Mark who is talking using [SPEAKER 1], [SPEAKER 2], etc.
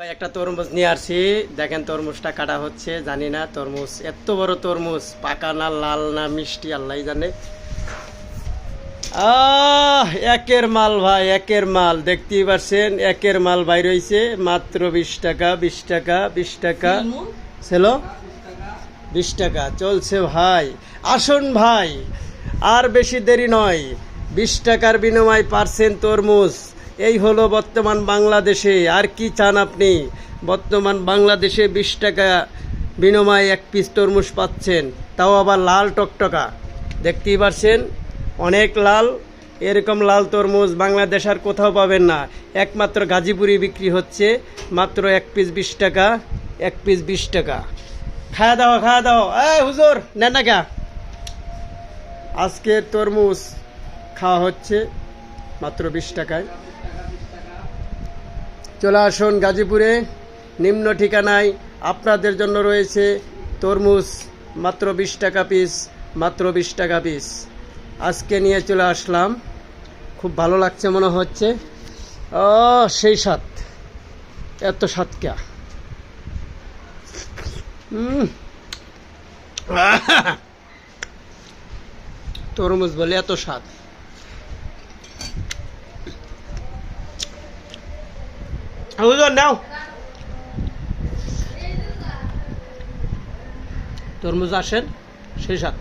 [SPEAKER 1] ভাই একটা তরমুজ নিয়ে আসছি, দেখেন তরমুজটা কাটা হচ্ছে। জানি না তরমুজ এত বড় তরমুজ পাকা না লাল না মিষ্টি আল্লাহ জানে। একের মাল ভাই, একের মাল দেখতেই পাচ্ছেন, একের মাল বাইর হইছে মাত্র 20 টাকা 20 টাকা 20 টাকা ছিল 20 টাকা চলছে ভাই। আসুন ভাই, আর বেশি দেরি নয়, 20 টাকার বিনিময় পারছেন তরমুজ। এই হলো বর্তমান বাংলাদেশে, আর কি চান আপনি? বর্তমান বাংলাদেশে 20 টাকা বিনিময়ে এক পিস তরমুজ পাচ্ছেন, তাও আবার লাল টকটকা। দেখতেই পাচ্ছেন অনেক লাল। এরকম লাল তরমুজ বাংলাদেশ আর কোথাও পাবেন না, একমাত্র গাজীপুরে বিক্রি হচ্ছে। মাত্র এক পিস 20 টাকা, এক পিস 20 টাকা। খাওয়া দাওয়া খাওয়া দাওয়া। এই হুজুর নেন না কা, আজকে তরমুজ খাওয়া হচ্ছে মাত্র 20 টাকায়। চলে আসুন গাজীপুরে, নিম্ন ঠিকানায় আপনাদের জন্য রয়েছে তরমুজ মাত্র 20 টাকা পিস, মাত্র 20 টাকা পিস। আজকে নিয়ে চলে আসলাম, খুব ভালো লাগছে মনে হচ্ছে। সেই স্বাদ, এত স্বাদ কে তরমুজ বলে এত স্বাদ। হুজুর নাও তরমুজ, আসেন সেই স্বাদ।